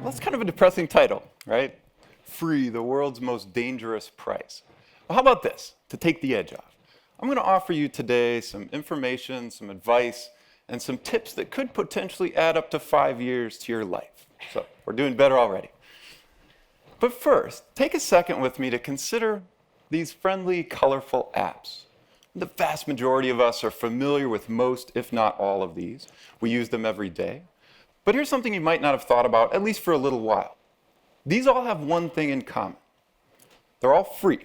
That's kind of a depressing title, right? Free, the world's most dangerous price. Well, how about this, to take the edge off? I'm going to offer you today some information, some advice, and some tips that could potentially add up to 5 years to your life. So we're doing better already. But first, take a second with me to consider these friendly, colorful apps. The vast majority of us are familiar with most, if not all of these. We use them every day. But here's something you might not have thought about, at least for a little while. These all have one thing in common. They're all free.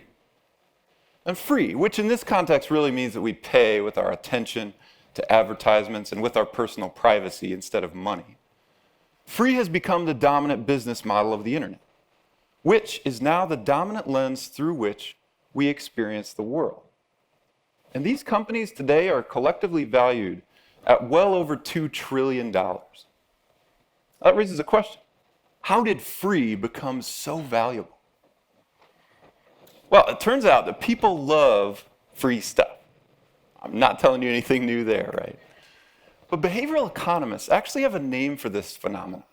And free, which in this context really means that we pay with our attention to advertisements and with our personal privacy instead of money. Free has become the dominant business model of the internet, which is now the dominant lens through which we experience the world. And these companies today are collectively valued at well over $2 trillion. That raises a question. How did free become so valuable? Well, it turns out that people love free stuff. I'm not telling you anything new there, right? But behavioral economists actually have a name for this phenomenon.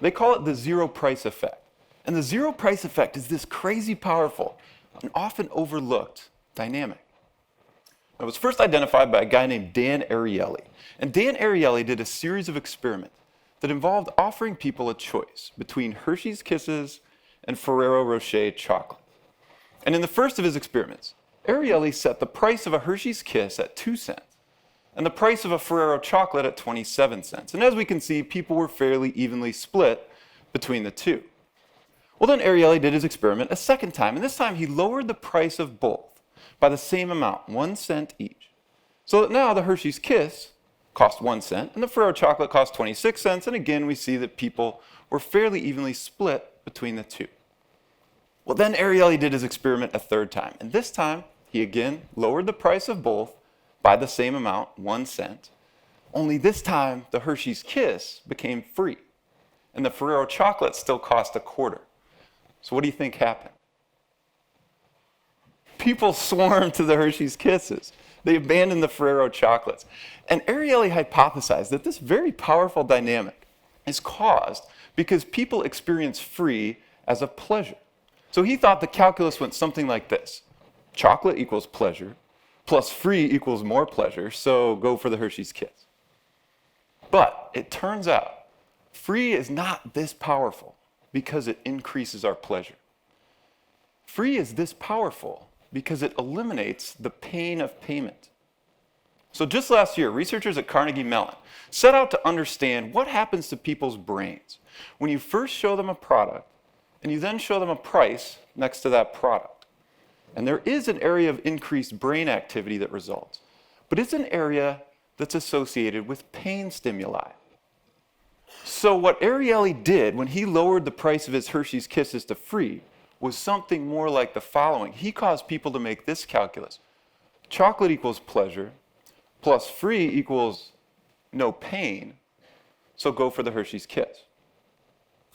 They call it the zero price effect. And the zero price effect is this crazy powerful and often overlooked dynamic. It was first identified by a guy named Dan Ariely. And Dan Ariely did a series of experiments that involved offering people a choice between Hershey's Kisses and Ferrero Rocher chocolate. And in the first of his experiments, Ariely set the price of a Hershey's Kiss at 2 cents and the price of a Ferrero chocolate at 27 cents. And as we can see, people were fairly evenly split between the two. Well, then Ariely did his experiment a second time, and this time he lowered the price of both by the same amount, 1 cent each. So that now the Hershey's Kiss cost 1 cent and the Ferrero chocolate cost 26 cents, and again we see that people were fairly evenly split between the two. Well, then Ariely did his experiment a third time, and this time he again lowered the price of both by the same amount, 1 cent, only this time the Hershey's Kiss became free, and the Ferrero chocolate still cost a quarter. So what do you think happened? People swarmed to the Hershey's Kisses. They abandoned the Ferrero chocolates. And Ariely hypothesized that this very powerful dynamic is caused because people experience free as a pleasure. So he thought the calculus went something like this. Chocolate equals pleasure, plus free equals more pleasure, so go for the Hershey's Kiss. But it turns out free is not this powerful because it increases our pleasure. Free is this powerful because it eliminates the pain of payment. So just last year, researchers at Carnegie Mellon set out to understand what happens to people's brains when you first show them a product and you then show them a price next to that product. And there is an area of increased brain activity that results, but it's an area that's associated with pain stimuli. So what Ariely did when he lowered the price of his Hershey's Kisses to free was something more like the following. He caused people to make this calculus. Chocolate equals pleasure, plus free equals no pain, so go for the Hershey's Kiss.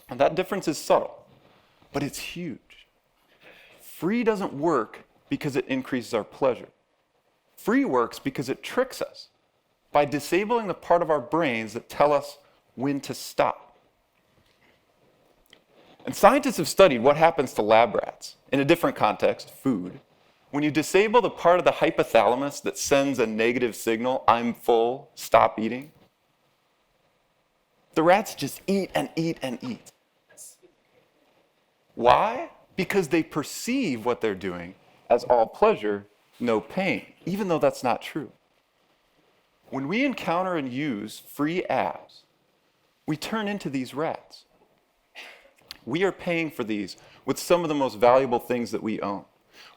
And that difference is subtle, but it's huge. Free doesn't work because it increases our pleasure. Free works because it tricks us by disabling the part of our brains that tell us when to stop. And scientists have studied what happens to lab rats, in a different context, food, when you disable the part of the hypothalamus that sends a negative signal, I'm full, stop eating. The rats just eat and eat and eat. Why? Because they perceive what they're doing as all pleasure, no pain, even though that's not true. When we encounter and use free apps, we turn into these rats. We are paying for these with some of the most valuable things that we own,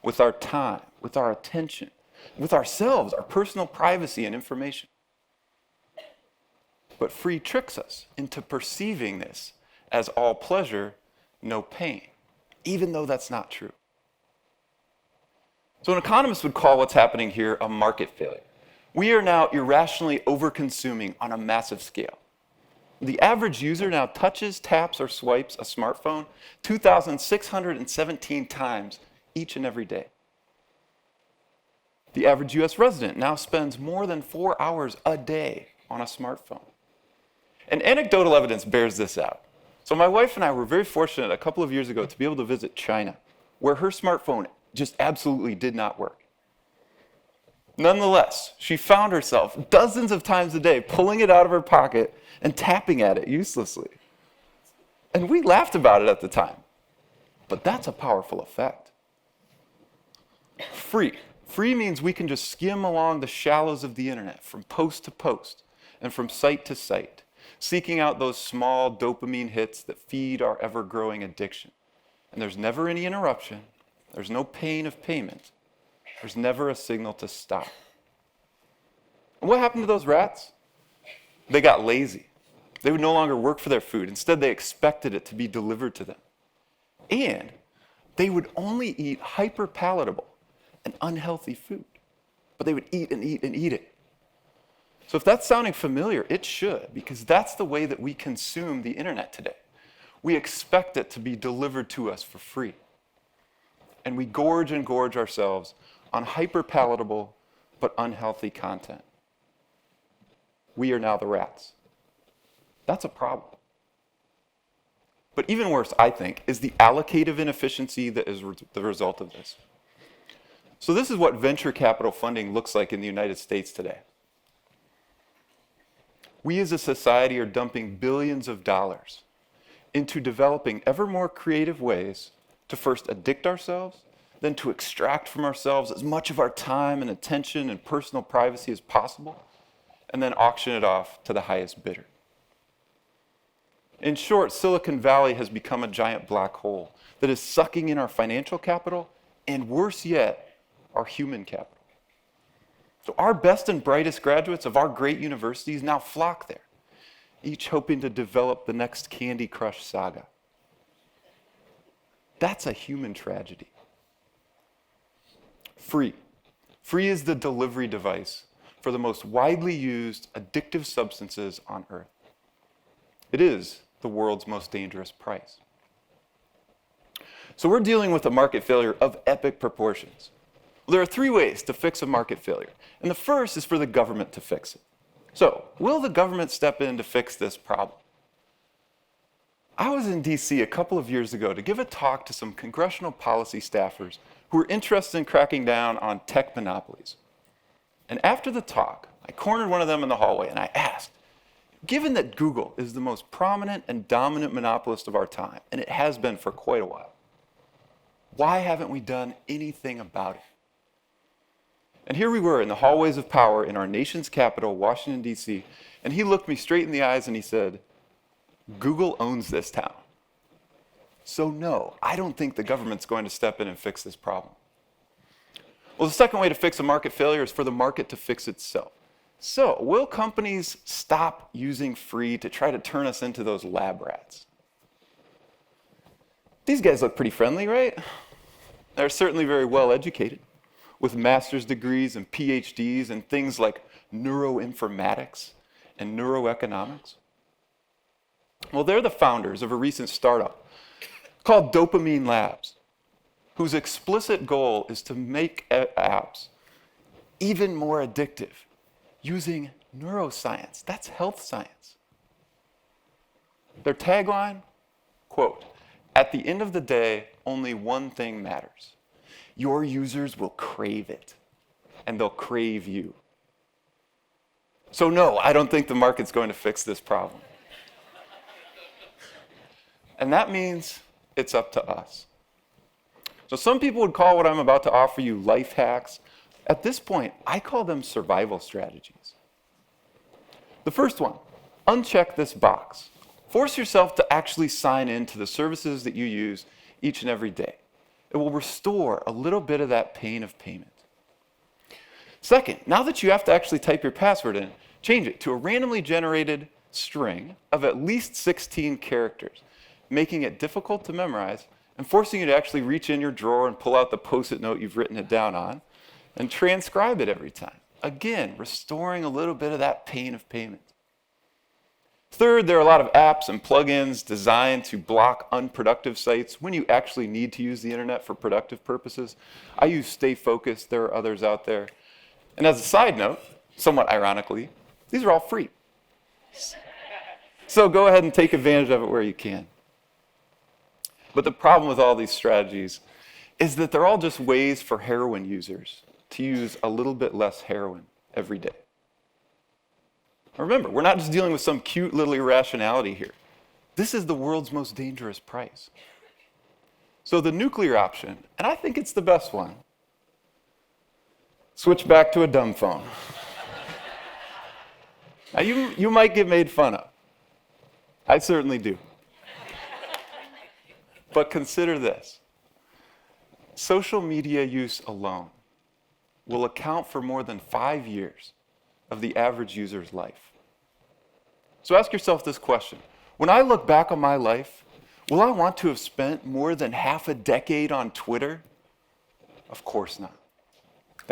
with our time, with our attention, with ourselves, our personal privacy and information. But free tricks us into perceiving this as all pleasure, no pain, even though that's not true. So an economist would call what's happening here a market failure. We are now irrationally over-consuming on a massive scale. The average user now touches, taps, or swipes a smartphone 2,617 times each and every day. The average US resident now spends more than 4 hours a day on a smartphone. And anecdotal evidence bears this out. So my wife and I were very fortunate a couple of years ago to be able to visit China, where her smartphone just absolutely did not work. Nonetheless, she found herself dozens of times a day pulling it out of her pocket and tapping at it uselessly. And we laughed about it at the time. But that's a powerful effect. Free. Free means we can just skim along the shallows of the internet from post to post and from site to site, seeking out those small dopamine hits that feed our ever-growing addiction. And there's never any interruption. There's no pain of payment. There's never a signal to stop. And what happened to those rats? They got lazy. They would no longer work for their food. Instead, they expected it to be delivered to them. And they would only eat hyper-palatable and unhealthy food. But they would eat and eat and eat it. So if that's sounding familiar, it should, because that's the way that we consume the internet today. We expect it to be delivered to us for free. And we gorge and gorge ourselves on hyper-palatable but unhealthy content. We are now the rats. That's a problem. But even worse, I think, is the allocative inefficiency that is the result of this. So this is what venture capital funding looks like in the United States today. We as a society are dumping billions of dollars into developing ever more creative ways to first addict ourselves, then to extract from ourselves as much of our time and attention and personal privacy as possible, and then auction it off to the highest bidder. In short, Silicon Valley has become a giant black hole that is sucking in our financial capital, and worse yet, our human capital. So our best and brightest graduates of our great universities now flock there, each hoping to develop the next Candy Crush saga. That's a human tragedy. Free. Free is the delivery device for the most widely used addictive substances on earth. It is the world's most dangerous price. So we're dealing with a market failure of epic proportions. There are three ways to fix a market failure, and the first is for the government to fix it. So, will the government step in to fix this problem? I was in DC a couple of years ago to give a talk to some congressional policy staffers who were interested in cracking down on tech monopolies. And after the talk, I cornered one of them in the hallway and I asked, given that Google is the most prominent and dominant monopolist of our time, and it has been for quite a while, why haven't we done anything about it? And here we were in the hallways of power in our nation's capital, Washington, D.C., and he looked me straight in the eyes and he said, Google owns this town. So no, I don't think the government's going to step in and fix this problem. Well, the second way to fix a market failure is for the market to fix itself. So, will companies stop using free to try to turn us into those lab rats? These guys look pretty friendly, right? They're certainly very well educated, with master's degrees and PhDs in things like neuroinformatics and neuroeconomics. Well, they're the founders of a recent startup called Dopamine Labs, whose explicit goal is to make apps even more addictive using neuroscience. That's health science. Their tagline, quote, "At the end of the day, only one thing matters. Your users will crave it, and they'll crave you." So no, I don't think the market's going to fix this problem. And that means it's up to us. So some people would call what I'm about to offer you life hacks. At this point, I call them survival strategies. The first one, uncheck this box. Force yourself to actually sign in to the services that you use each and every day. It will restore a little bit of that pain of payment. Second, now that you have to actually type your password in, change it to a randomly generated string of at least 16 characters, making it difficult to memorize and forcing you to actually reach in your drawer and pull out the Post-it note you've written it down on and transcribe it every time. Again, restoring a little bit of that pain of payment. Third, there are a lot of apps and plugins designed to block unproductive sites when you actually need to use the internet for productive purposes. I use Stay Focused. There are others out there. And as a side note, somewhat ironically, these are all free. So go ahead and take advantage of it where you can. But the problem with all these strategies is that they're all just ways for heroin users to use a little bit less heroin every day. Remember, we're not just dealing with some cute little irrationality here. This is the world's most dangerous price. So the nuclear option, and I think it's the best one, switch back to a dumb phone. Now, you might get made fun of. I certainly do. But consider this. Social media use alone will account for more than 5 years of the average user's life. So ask yourself this question. When I look back on my life, will I want to have spent more than half a decade on Twitter? Of course not.